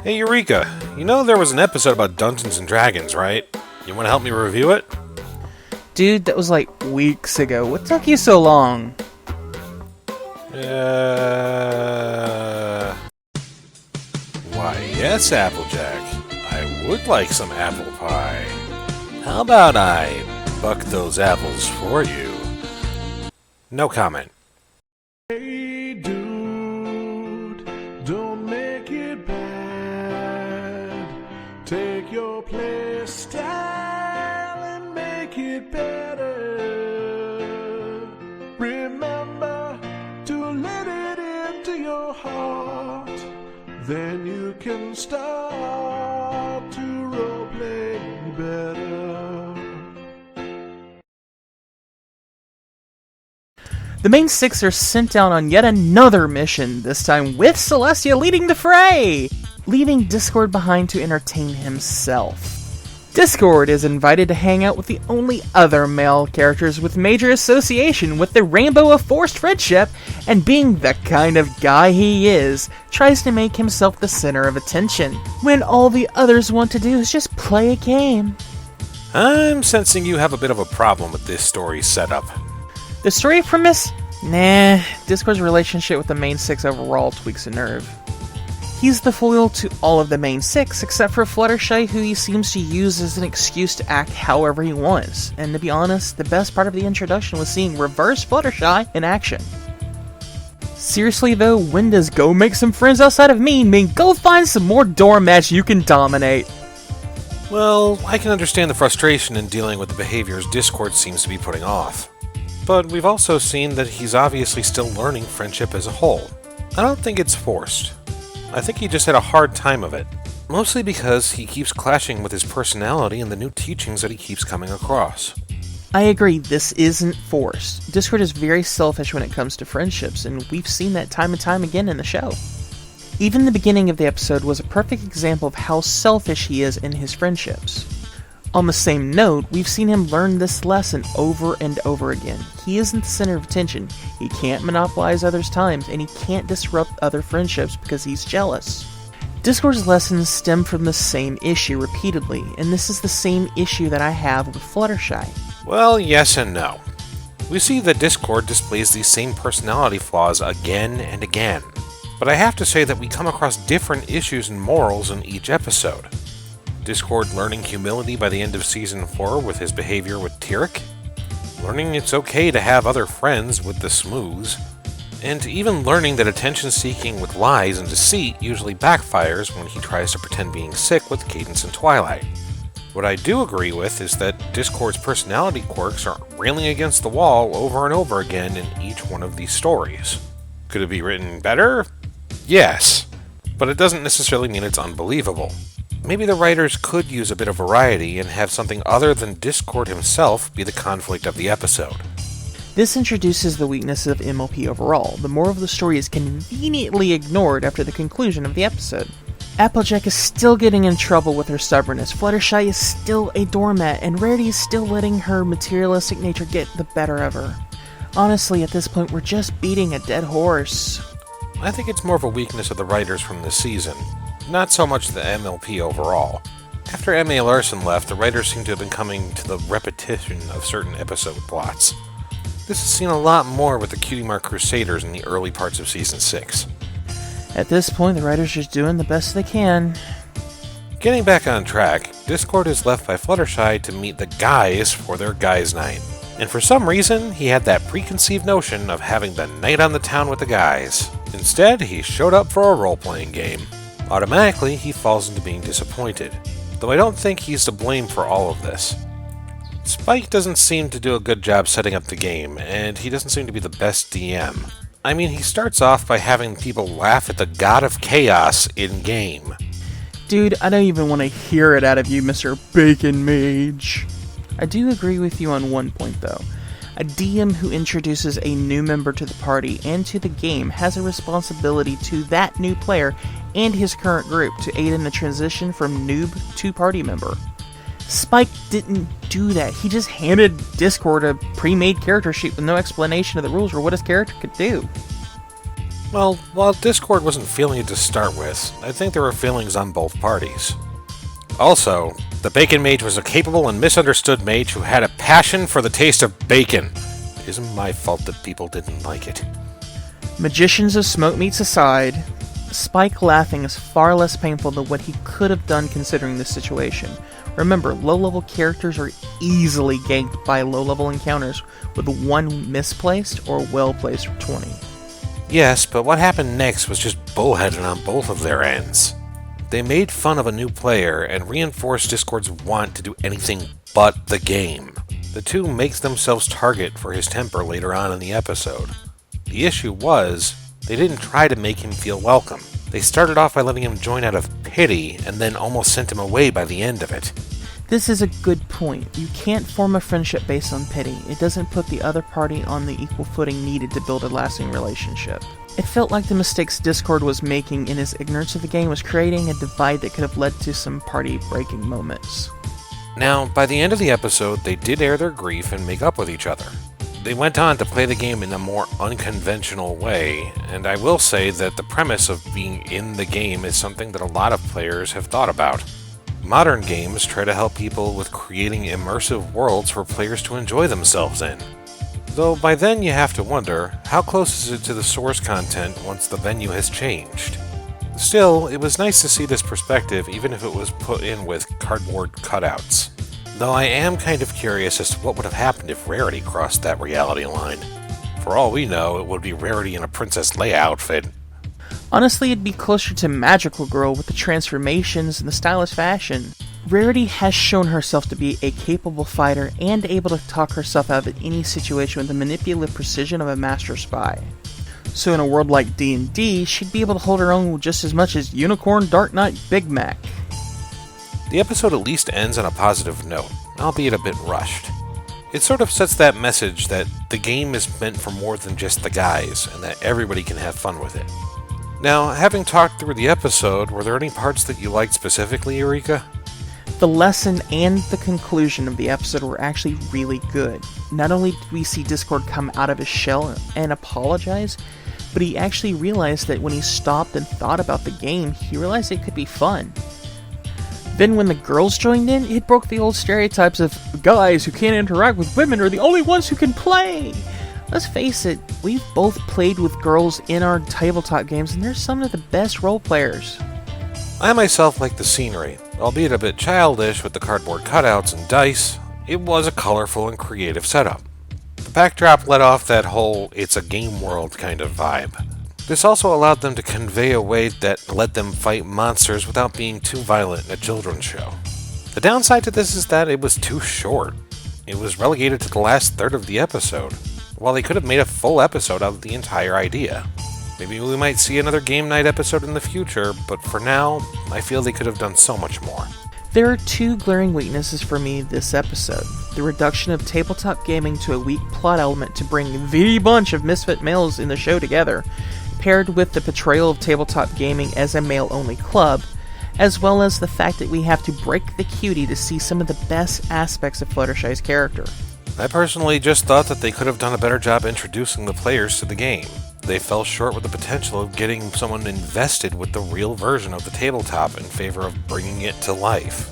Hey Eureka, you know there was an episode about Dungeons and Dragons, right? You want to help me review it? Dude, that was like weeks ago. What took you so long? Why yes, Applejack. I would like some apple pie. How about I buck those apples for you? No comment. Hey dude, don't make it bad. Take your play style and make it better. Remember to let it into your heart. Then you can start to roleplay better. The main six are sent out on yet another mission, this time with Celestia leading the fray, leaving Discord behind to entertain himself. Discord is invited to hang out with the only other male characters with major association with the rainbow of forced friendship, and being the kind of guy he is, tries to make himself the center of attention, when all the others want to do is just play a game. I'm sensing you have a bit of a problem with this story setup. The story premise? Nah, Discord's relationship with the main six overall tweaks a nerve. He's the foil to all of the main six, except for Fluttershy, who he seems to use as an excuse to act however he wants. And to be honest, the best part of the introduction was seeing reverse Fluttershy in action. Seriously though, when does go make some friends outside of me mean go find some more doormats you can dominate? Well, I can understand the frustration in dealing with the behaviors Discord seems to be putting off. But we've also seen that he's obviously still learning friendship as a whole. I don't think it's forced. I think he just had a hard time of it. Mostly because he keeps clashing with his personality and the new teachings that he keeps coming across. I agree, this isn't forced. Discord is very selfish when it comes to friendships, and we've seen that time and time again in the show. Even the beginning of the episode was a perfect example of how selfish he is in his friendships. On the same note, we've seen him learn this lesson over and over again. He isn't the center of attention, he can't monopolize others' times, and he can't disrupt other friendships because he's jealous. Discord's lessons stem from the same issue repeatedly, and this is the same issue that I have with Fluttershy. Well, yes and no. We see that Discord displays these same personality flaws again and again. But I have to say that we come across different issues and morals in each episode. Discord learning humility by the end of Season 4 with his behavior with Tyrek, learning it's okay to have other friends with the Smooths, and even learning that attention-seeking with lies and deceit usually backfires when he tries to pretend being sick with Cadence and Twilight. What I do agree with is that Discord's personality quirks are railing against the wall over and over again in each one of these stories. Could it be written better? Yes, but it doesn't necessarily mean it's unbelievable. Maybe the writers could use a bit of variety and have something other than Discord himself be the conflict of the episode. This introduces the weakness of MLP overall. The moral of the story is conveniently ignored after the conclusion of the episode. Applejack is still getting in trouble with her stubbornness, Fluttershy is still a doormat, and Rarity is still letting her materialistic nature get the better of her. Honestly, at this point, we're just beating a dead horse. I think it's more of a weakness of the writers from this season, not so much the MLP overall. After M.A. Larson left, the writers seem to have been coming to the repetition of certain episode plots. This is seen a lot more with the Cutie Mark Crusaders in the early parts of Season 6. At this point, the writers are just doing the best they can. Getting back on track, Discord is left by Fluttershy to meet the guys for their guys' night. And for some reason, he had that preconceived notion of having the night on the town with the guys. Instead, he showed up for a role-playing game. Automatically, he falls into being disappointed, though I don't think he's to blame for all of this. Spike doesn't seem to do a good job setting up the game, and he doesn't seem to be the best DM. I mean, he starts off by having people laugh at the God of Chaos in-game. Dude, I don't even want to hear it out of you, Mr. Bacon Mage. I do agree with you on one point, though. A DM who introduces a new member to the party and to the game has a responsibility to that new player and his current group to aid in the transition from noob to party member. Spike didn't do that. He just handed Discord a pre-made character sheet with no explanation of the rules or what his character could do. Well, while Discord wasn't feeling it to start with, I think there were feelings on both parties. Also, the Bacon Mage was a capable and misunderstood mage who had a passion for the taste of bacon. It isn't my fault that people didn't like it. Magicians of smoke meats aside, Spike laughing is far less painful than what he could have done considering this situation. Remember, low-level characters are easily ganked by low-level encounters with one misplaced or well-placed 20. Yes, but what happened next was just bullheaded on both of their ends. They made fun of a new player and reinforced Discord's want to do anything but the game. The two makes themselves target for his temper later on in the episode. The issue was, they didn't try to make him feel welcome. They started off by letting him join out of pity, and then almost sent him away by the end of it. This is a good point. You can't form a friendship based on pity. It doesn't put the other party on the equal footing needed to build a lasting relationship. It felt like the mistakes Discord was making in his ignorance of the game was creating a divide that could have led to some party-breaking moments. Now, by the end of the episode, they did air their grief and make up with each other. They went on to play the game in a more unconventional way, and I will say that the premise of being in the game is something that a lot of players have thought about. Modern games try to help people with creating immersive worlds for players to enjoy themselves in. Though by then you have to wonder, how close is it to the source content once the venue has changed? Still, it was nice to see this perspective even if it was put in with cardboard cutouts. Though I am kind of curious as to what would have happened if Rarity crossed that reality line. For all we know, it would be Rarity in a Princess Leia outfit. Honestly, it'd be closer to Magical Girl with the transformations and the stylish fashion. Rarity has shown herself to be a capable fighter and able to talk herself out of any situation with the manipulative precision of a master spy. So in a world like D&D, she'd be able to hold her own just as much as Unicorn Dark Knight Big Mac. The episode at least ends on a positive note, albeit a bit rushed. It sort of sets that message that the game is meant for more than just the guys, and that everybody can have fun with it. Now, having talked through the episode, were there any parts that you liked specifically, Eureka? The lesson and the conclusion of the episode were actually really good. Not only did we see Discord come out of his shell and apologize, but he actually realized that when he stopped and thought about the game, he realized it could be fun. Then when the girls joined in, it broke the old stereotypes of guys who can't interact with women are the only ones who can play. Let's face it, we've both played with girls in our tabletop games, and they're some of the best role players. I myself liked the scenery, albeit a bit childish with the cardboard cutouts and dice. It was a colorful and creative setup. The backdrop let off that whole it's a game world kind of vibe. This also allowed them to convey a way that let them fight monsters without being too violent in a children's show. The downside to this is that it was too short. It was relegated to the last third of the episode, while they could have made a full episode out of the entire idea. Maybe we might see another game night episode in the future, but for now, I feel they could have done so much more. There are two glaring weaknesses for me this episode. The reduction of tabletop gaming to a weak plot element to bring the bunch of misfit males in the show together, paired with the portrayal of tabletop gaming as a male-only club, as well as the fact that we have to break the cutie to see some of the best aspects of Fluttershy's character. I personally just thought that they could have done a better job introducing the players to the game. They fell short with the potential of getting someone invested with the real version of the tabletop in favor of bringing it to life.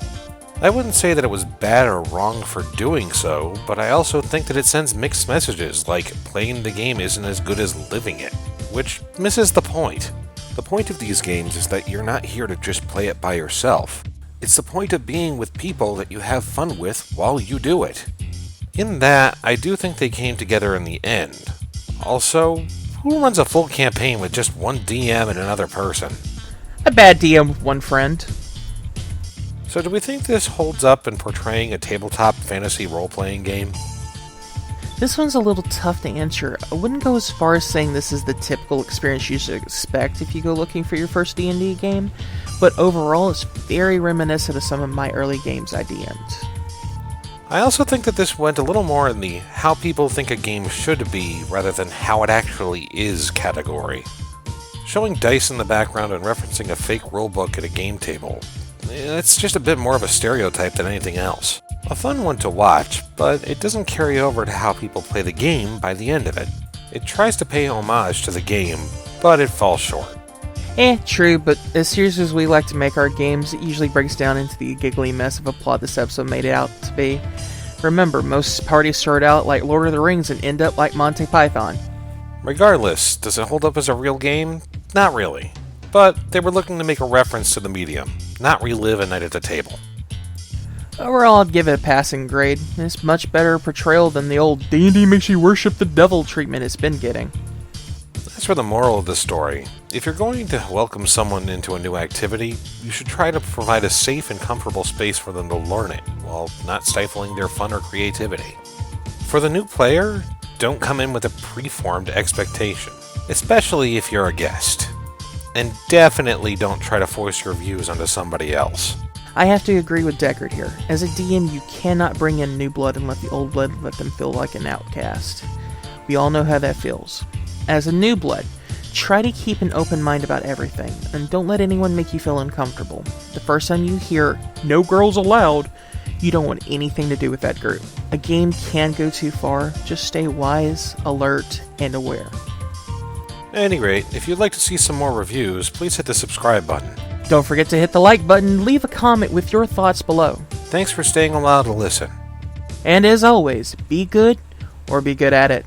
I wouldn't say that it was bad or wrong for doing so, but I also think that it sends mixed messages, like playing the game isn't as good as living it, which misses the point. The point of these games is that you're not here to just play it by yourself. It's the point of being with people that you have fun with while you do it. In that, I do think they came together in the end. Also, who runs a full campaign with just one DM and another person? A bad DM with one friend. So do we think this holds up in portraying a tabletop fantasy role-playing game? This one's a little tough to answer. I wouldn't go as far as saying this is the typical experience you should expect if you go looking for your first D&D game, but overall it's very reminiscent of some of my early games I DM'd. I also think that this went a little more in the how people think a game should be rather than how it actually is category. Showing dice in the background and referencing a fake rulebook at a game table, it's just a bit more of a stereotype than anything else. A fun one to watch, but it doesn't carry over to how people play the game by the end of it. It tries to pay homage to the game, but it falls short. True, but as serious as we like to make our games, it usually breaks down into the giggly mess of a plot this episode made it out to be. Remember, most parties start out like Lord of the Rings and end up like Monty Python. Regardless, does it hold up as a real game? Not really. But they were looking to make a reference to the medium, not relive a night at the table. Overall, I'd give it a passing grade. It's much better portrayal than the old D&D makes you worship the devil treatment it's been getting. As for the moral of the story, if you're going to welcome someone into a new activity, you should try to provide a safe and comfortable space for them to learn it, while not stifling their fun or creativity. For the new player, don't come in with a preformed expectation, especially if you're a guest. And definitely don't try to force your views onto somebody else. I have to agree with Deckard here. As a DM, you cannot bring in new blood and let the old blood let them feel like an outcast. We all know how that feels. As a new blood, try to keep an open mind about everything, and don't let anyone make you feel uncomfortable. The first time you hear, "No girls allowed," you don't want anything to do with that group. A game can go too far, just stay wise, alert, and aware. At any rate, if you'd like to see some more reviews, please hit the subscribe button. Don't forget to hit the like button, leave a comment with your thoughts below. Thanks for staying a while to listen. And as always, be good or be good at it.